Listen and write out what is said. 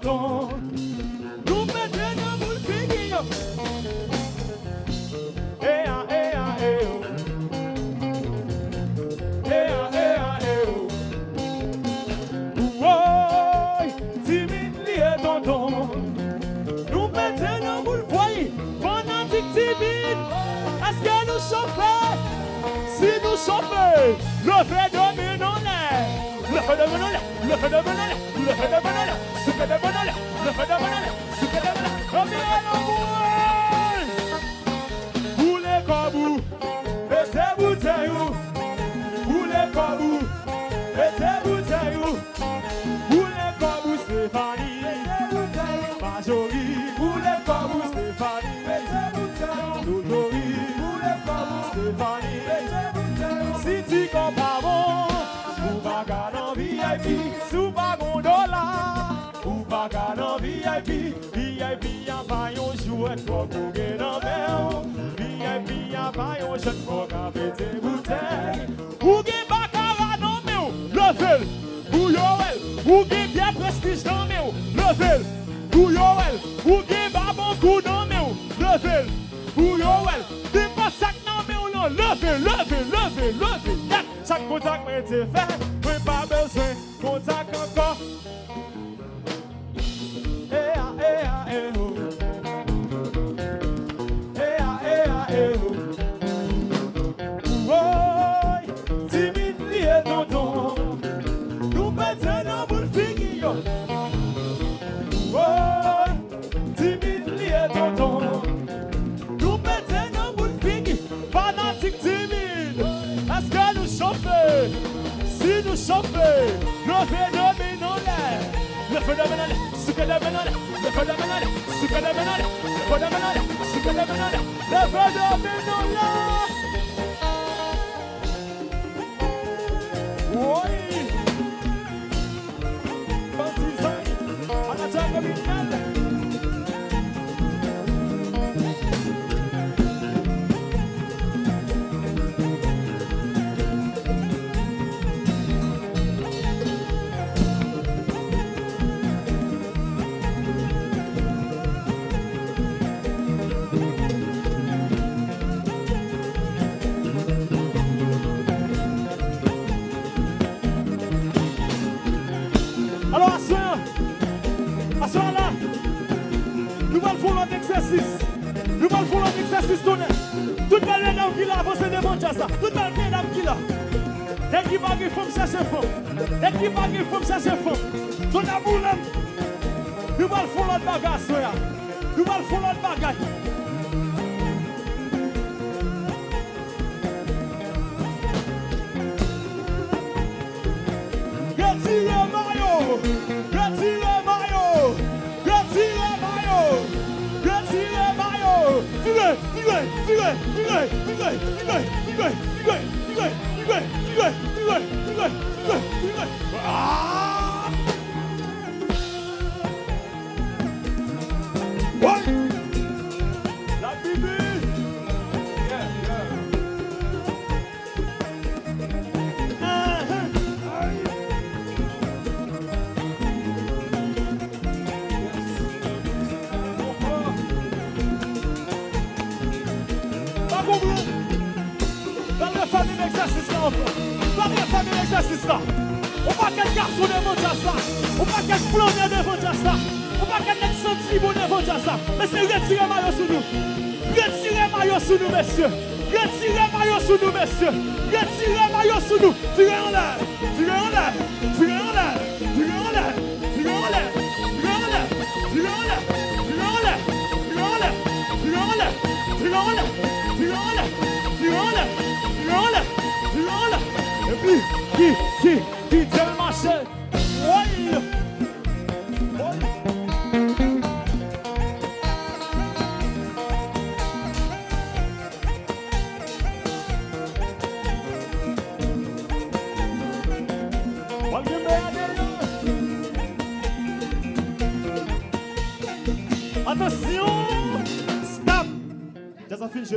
tonton. Nous mettons dans boule figure. Eh ah, eh ah, eh oh. Eh ah, eh ah, eh oh. Ouah, timide lié tonton. Nous mettons dans boule voyez. Fanatique timide. Est-ce que nous chauffons? Si nous chauffons, le fait de l'air. Le fait de l'air. Le fait de l'air. Le fait de l'air. Ce fait de l'air. Le fait de l'air. Ce fait de l'air. Boulez comme vous. Mettez bouteille. Boulez comme vous. Mettez bouteille. Boulez comme vous, Stéphanie. Majorie. Boulez comme vous, Stéphanie. Mettez bouteille. Dodorie. Boulez comme vous, Stéphanie. Si tu compares bon, ou pas dans VIP, sous pas $1, ou pas dans VIP, VIP y'a pas un jouet pour courir dans mer, VIP y'a pas un jeune pour camper tes bouteilles, ou qui baccarat dans meu, level, ou yoel, ou qui bien prestige dans meu, level, ou yoel, ou qui va bon coup dans meu, level, ou yoel, t'es pas sac dans meu, non, level. Chaque contact m'a été fait, mais pas besoin contact encore. Eh ah, eh ah, eh oh. Eh ah, eh ah, eh oh. Oh, timide lié tonton. Nous mettons dans boule figure. Oh, timide lié tonton. Nous mettons dans boule figure. Fanatique timide. Est-ce que nous chauffons? Si nous chauffons, le phénomène en l'air. Le phénomène en l'air. Ce que le phénomène en l'air. Le phénomène en l'air. Ce que le phénomène en l'air. Le phénomène en l'air. Ce que le phénomène en l'air. Le phénomène en l'air. Oui. Partisan. À la jungle criminelle. Alors, à ce là, nous allons faire notre exercice. Nous allons faire notre exercice donné. Toute la mesdames qui là, avancez devant ça. Toute la mesdames qui là. Dès qu'il va qu'il faut chercher femme. Dès qu'il va qu'il faut chercher femme. Tout la boule. Nous allons faire notre bagage. Nous allons faire notre bagage. Retirez maillot. Retirez maillot. Retirez maillot. Retirez maillot. Tirez. Ah! What? La Bibi. Dans la famille d'exercice là, dans la famille d'exercice là, on va quel garçon devant ça, on va quel planeur devant ça, on va quel sentiment devant ça, mais c'est retirer maillot sur nous, retirez maillot sur nous messieurs, retirez maillot sur nous messieurs, retirez maillot sur nous, tirez en l'air, tirez en l'air, tirez en l'air, tirez en l'air, tirez en l'air, tirez en l'air, tirez en l'air, tirez en l'air, tirez en l'air, tirez en l'air, tirez en l'air, tirez en l'air. Et puis, qui tellement cher. Oui. Attention. Stop. Just a finish.